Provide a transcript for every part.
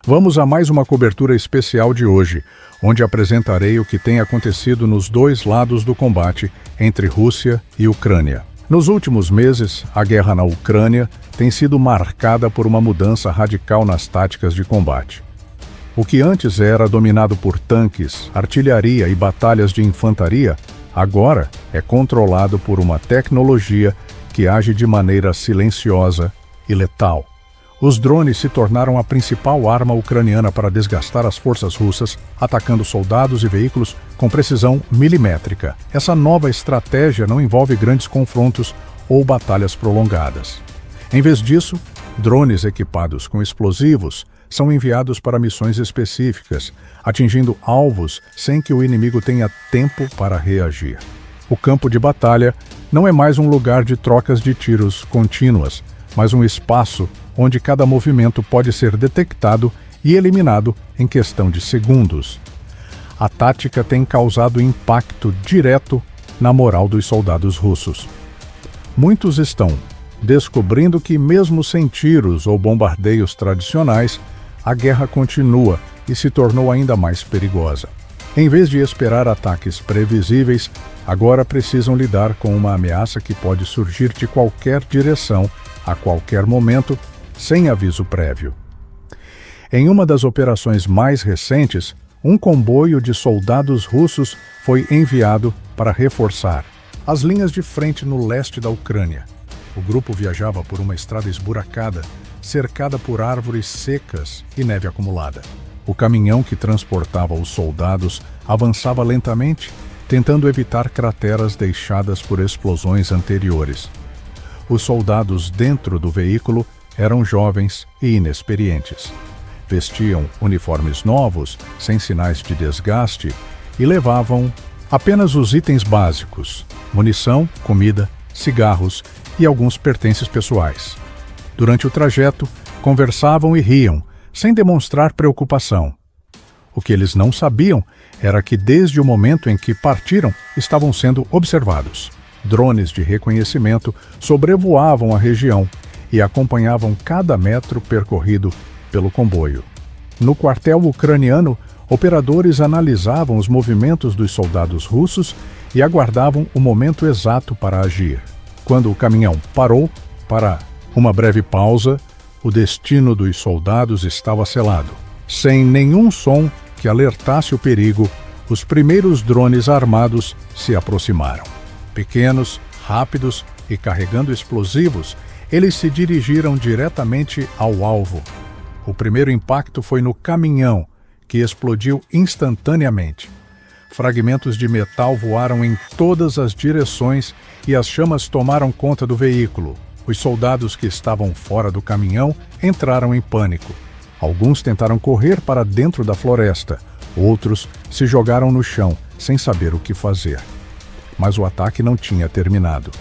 Vamos a mais uma cobertura especial de hoje, onde apresentarei o que tem acontecido nos dois lados do combate entre Rússia e Ucrânia. Nos últimos meses, a guerra na Ucrânia tem sido marcada por uma mudança radical nas táticas de combate. O que antes era dominado por tanques, artilharia e batalhas de infantaria, agora é controlado por uma tecnologia que age de maneira silenciosa e letal. Os drones se tornaram a principal arma ucraniana para desgastar as forças russas, atacando soldados e veículos com precisão milimétrica. Essa nova estratégia não envolve grandes confrontos ou batalhas prolongadas. Em vez disso, drones equipados com explosivos são enviados para missões específicas, atingindo alvos sem que o inimigo tenha tempo para reagir. O campo de batalha não é mais um lugar de trocas de tiros contínuas, mas um espaço onde cada movimento pode ser detectado e eliminado em questão de segundos. A tática tem causado impacto direto na moral dos soldados russos. Muitos estão descobrindo que, mesmo sem tiros ou bombardeios tradicionais, a guerra continua e se tornou ainda mais perigosa. Em vez de esperar ataques previsíveis, agora precisam lidar com uma ameaça que pode surgir de qualquer direção, a qualquer momento, sem aviso prévio. Em uma das operações mais recentes, um comboio de soldados russos foi enviado para reforçar as linhas de frente no leste da Ucrânia. O grupo viajava por uma estrada esburacada, cercada por árvores secas e neve acumulada. O caminhão que transportava os soldados avançava lentamente, tentando evitar crateras deixadas por explosões anteriores. Os soldados dentro do veículo eram jovens e inexperientes. Vestiam uniformes novos, sem sinais de desgaste, e levavam apenas os itens básicos: munição, comida, cigarros e alguns pertences pessoais. Durante o trajeto, conversavam e riam, sem demonstrar preocupação. O que eles não sabiam era que, desde o momento em que partiram, estavam sendo observados. Drones de reconhecimento sobrevoavam a região e acompanhavam cada metro percorrido pelo comboio. No quartel ucraniano, operadores analisavam os movimentos dos soldados russos e aguardavam o momento exato para agir. Quando o caminhão parou para uma breve pausa, o destino dos soldados estava selado. Sem nenhum som que alertasse o perigo, os primeiros drones armados se aproximaram. Pequenos, rápidos e carregando explosivos, eles se dirigiram diretamente ao alvo. O primeiro impacto foi no caminhão, que explodiu instantaneamente. Fragmentos de metal voaram em todas as direções e as chamas tomaram conta do veículo. Os soldados que estavam fora do caminhão entraram em pânico. Alguns tentaram correr para dentro da floresta, outros se jogaram no chão, sem saber o que fazer. Mas o ataque não tinha terminado.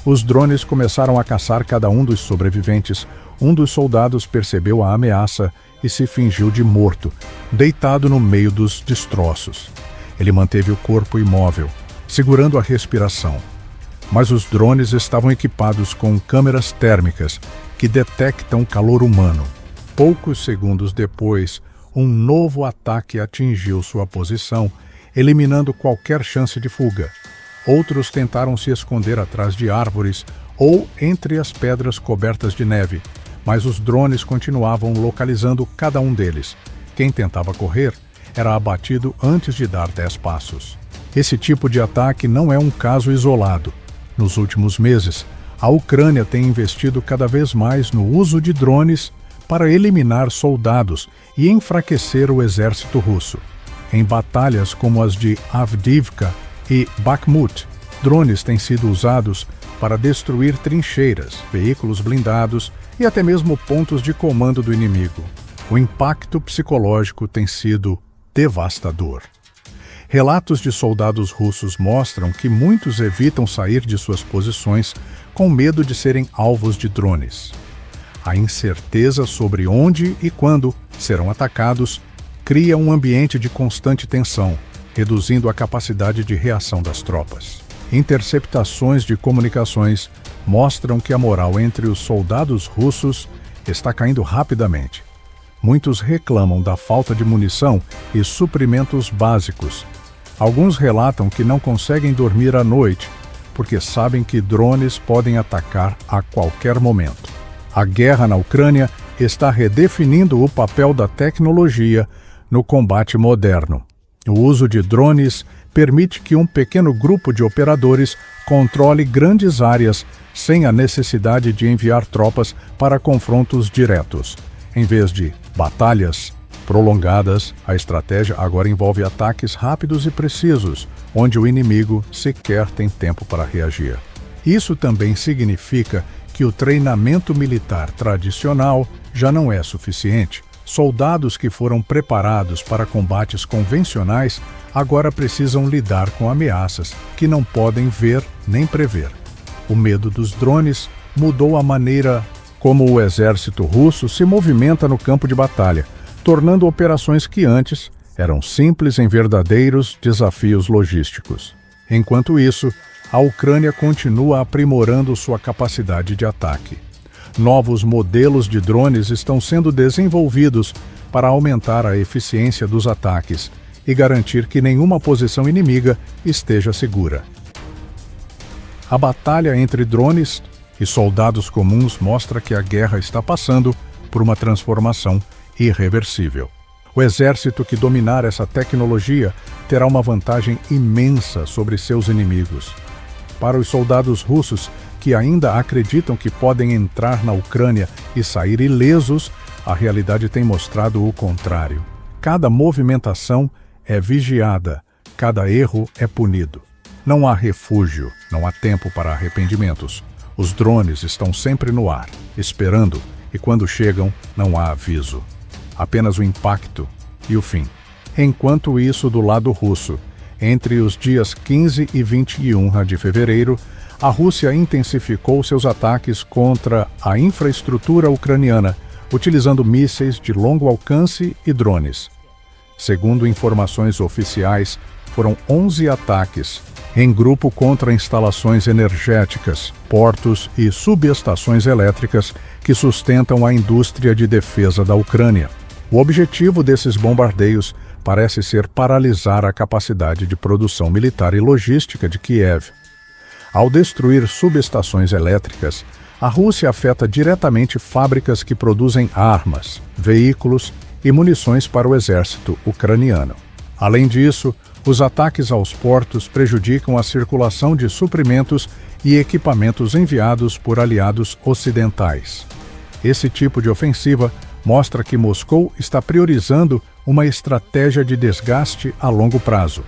Os drones começaram a caçar cada um dos sobreviventes. Um dos soldados percebeu a ameaça e se fingiu de morto, deitado no meio dos destroços. Ele manteve o corpo imóvel, segurando a respiração. Mas os drones estavam equipados com câmeras térmicas que detectam calor humano. Poucos segundos depois, um novo ataque atingiu sua posição, eliminando qualquer chance de fuga. Outros tentaram se esconder atrás de árvores ou entre as pedras cobertas de neve, mas os drones continuavam localizando cada um deles. Quem tentava correr era abatido antes de dar 10 passos. Esse tipo de ataque não é um caso isolado. Nos últimos meses, a Ucrânia tem investido cada vez mais no uso de drones para eliminar soldados e enfraquecer o exército russo. Em batalhas como as de Avdiivka e Bakhmut, drones têm sido usados para destruir trincheiras, veículos blindados e até mesmo pontos de comando do inimigo. O impacto psicológico tem sido devastador. Relatos de soldados russos mostram que muitos evitam sair de suas posições com medo de serem alvos de drones. A incerteza sobre onde e quando serão atacados cria um ambiente de constante tensão, reduzindo a capacidade de reação das tropas. Interceptações de comunicações mostram que a moral entre os soldados russos está caindo rapidamente. Muitos reclamam da falta de munição e suprimentos básicos. Alguns relatam que não conseguem dormir à noite, porque sabem que drones podem atacar a qualquer momento. A guerra na Ucrânia está redefinindo o papel da tecnologia no combate moderno. O uso de drones permite que um pequeno grupo de operadores controle grandes áreas sem a necessidade de enviar tropas para confrontos diretos. Em vez de batalhas prolongadas, a estratégia agora envolve ataques rápidos e precisos, onde o inimigo sequer tem tempo para reagir. Isso também significa que o treinamento militar tradicional já não é suficiente. Soldados que foram preparados para combates convencionais agora precisam lidar com ameaças que não podem ver nem prever. O medo dos drones mudou a maneira como o exército russo se movimenta no campo de batalha, tornando operações que antes eram simples em verdadeiros desafios logísticos. Enquanto isso, a Ucrânia continua aprimorando sua capacidade de ataque. Novos modelos de drones estão sendo desenvolvidos para aumentar a eficiência dos ataques e garantir que nenhuma posição inimiga esteja segura. A batalha entre drones e soldados comuns mostra que a guerra está passando por uma transformação irreversível. O exército que dominar essa tecnologia terá uma vantagem imensa sobre seus inimigos. Para os soldados russos que ainda acreditam que podem entrar na Ucrânia e sair ilesos, a realidade tem mostrado o contrário. Cada movimentação é vigiada, cada erro é punido. Não há refúgio, não há tempo para arrependimentos. Os drones estão sempre no ar, esperando, e quando chegam, não há aviso. Apenas o impacto e o fim. Enquanto isso, do lado russo, entre os dias 15 e 21 de fevereiro, a Rússia intensificou seus ataques contra a infraestrutura ucraniana, utilizando mísseis de longo alcance e drones. Segundo informações oficiais, foram 11 ataques em grupo contra instalações energéticas, portos e subestações elétricas que sustentam a indústria de defesa da Ucrânia. O objetivo desses bombardeios parece ser paralisar a capacidade de produção militar e logística de Kiev. Ao destruir subestações elétricas, a Rússia afeta diretamente fábricas que produzem armas, veículos e munições para o exército ucraniano. Além disso, os ataques aos portos prejudicam a circulação de suprimentos e equipamentos enviados por aliados ocidentais. Esse tipo de ofensiva mostra que Moscou está priorizando uma estratégia de desgaste a longo prazo,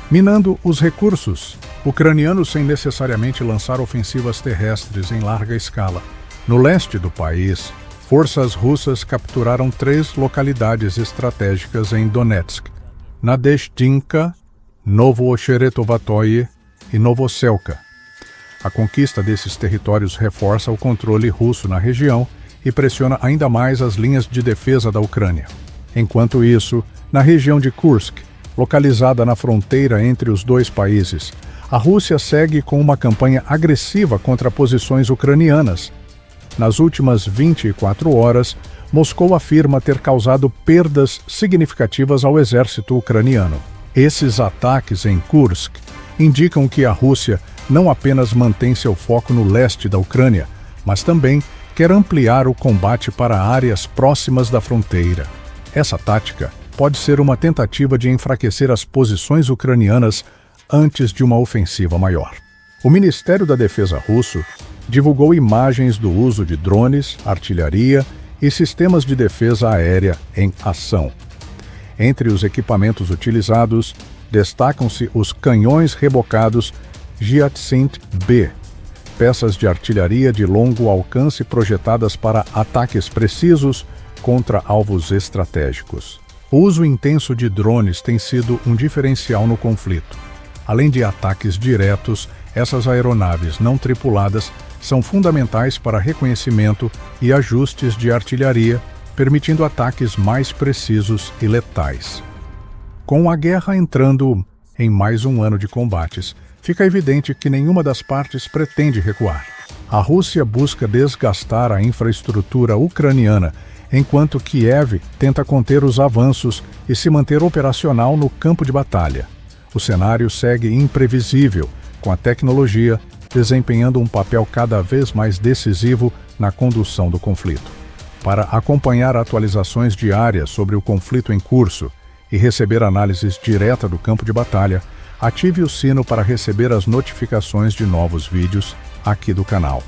minando os recursos ucranianos sem necessariamente lançar ofensivas terrestres em larga escala. No leste do país, forças russas capturaram 3 localidades estratégicas em Donetsk: Nadezhdinka, Novo-Ocheretovatoye e Novoselka. A conquista desses territórios reforça o controle russo na região e pressiona ainda mais as linhas de defesa da Ucrânia. Enquanto isso, na região de Kursk, localizada na fronteira entre os dois países, a Rússia segue com uma campanha agressiva contra posições ucranianas. Nas últimas 24 horas, Moscou afirma ter causado perdas significativas ao exército ucraniano. Esses ataques em Kursk indicam que a Rússia não apenas mantém seu foco no leste da Ucrânia, mas também quer ampliar o combate para áreas próximas da fronteira. Essa tática pode ser uma tentativa de enfraquecer as posições ucranianas antes de uma ofensiva maior. O Ministério da Defesa russo divulgou imagens do uso de drones, artilharia e sistemas de defesa aérea em ação. Entre os equipamentos utilizados, destacam-se os canhões rebocados Hyacinth-B, peças de artilharia de longo alcance projetadas para ataques precisos contra alvos estratégicos. O uso intenso de drones tem sido um diferencial no conflito. Além de ataques diretos, essas aeronaves não tripuladas são fundamentais para reconhecimento e ajustes de artilharia, permitindo ataques mais precisos e letais. Com a guerra entrando em mais um ano de combates, fica evidente que nenhuma das partes pretende recuar. A Rússia busca desgastar a infraestrutura ucraniana enquanto Kiev tenta conter os avanços e se manter operacional no campo de batalha. O cenário segue imprevisível, com a tecnologia desempenhando um papel cada vez mais decisivo na condução do conflito. Para acompanhar atualizações diárias sobre o conflito em curso e receber análises diretas do campo de batalha, ative o sino para receber as notificações de novos vídeos aqui do canal.